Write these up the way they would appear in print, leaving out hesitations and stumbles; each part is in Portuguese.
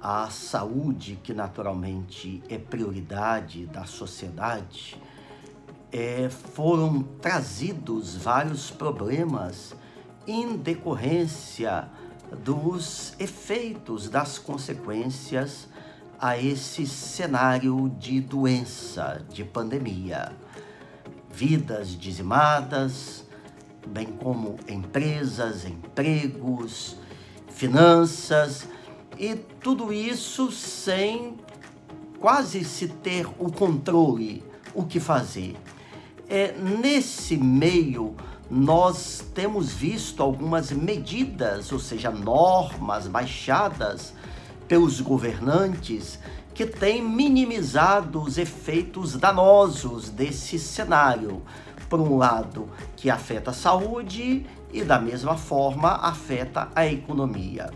a saúde, que naturalmente é prioridade da sociedade, foram trazidos vários problemas em decorrência dos efeitos, das consequências a esse cenário de doença, de pandemia. Vidas dizimadas, bem como empresas, empregos, finanças, e tudo isso sem quase se ter o controle, o que fazer. Nesse meio, nós temos visto algumas medidas, ou seja, normas baixadas pelos governantes que têm minimizado os efeitos danosos desse cenário. Por um lado, que afeta a saúde e, da mesma forma, afeta a economia.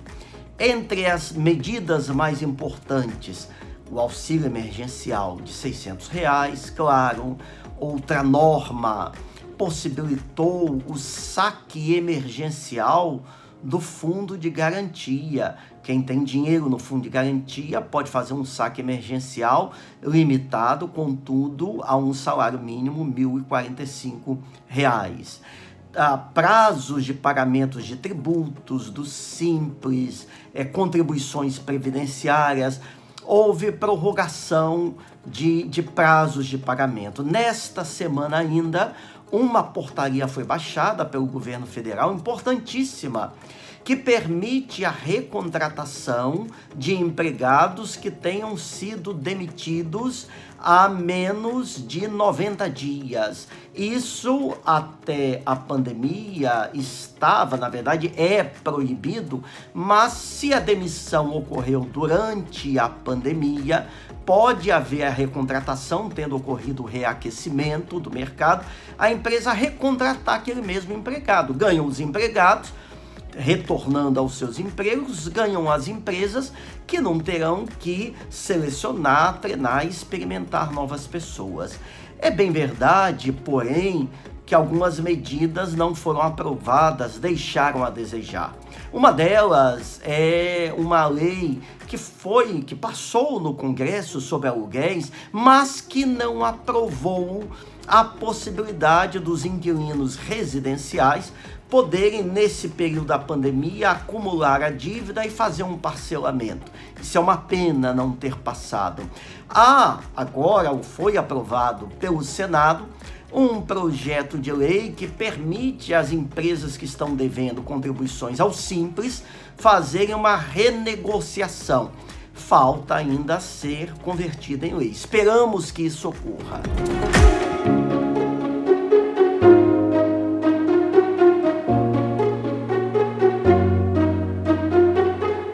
Entre as medidas mais importantes, o auxílio emergencial de R$600, claro. Outra norma possibilitou o saque emergencial do fundo de garantia. Quem tem dinheiro no fundo de garantia pode fazer um saque emergencial limitado, contudo, a um salário mínimo R$ 1.045. Prazos de pagamentos de tributos, do Simples, contribuições previdenciárias. Houve prorrogação de prazos de pagamento. Nesta semana ainda, uma portaria foi baixada pelo governo federal, importantíssima, que permite a recontratação de empregados que tenham sido demitidos há menos de 90 dias. Isso, até a pandemia, estava, na verdade, é proibido, mas se a demissão ocorreu durante a pandemia, pode haver a recontratação, tendo ocorrido o reaquecimento do mercado, a empresa recontratar aquele mesmo empregado. Ganham os empregados, retornando aos seus empregos, ganham as empresas que não terão que selecionar, treinar e experimentar novas pessoas. É bem verdade, porém, que algumas medidas não foram aprovadas, deixaram a desejar. Uma delas é uma lei que passou no Congresso sobre aluguéis, mas que não aprovou a possibilidade dos inquilinos residenciais poderem, nesse período da pandemia, acumular a dívida e fazer um parcelamento. Isso é uma pena não ter passado. Agora foi aprovado pelo Senado um projeto de lei que permite às empresas que estão devendo contribuições ao Simples fazerem uma renegociação. Falta ainda ser convertida em lei. Esperamos que isso ocorra.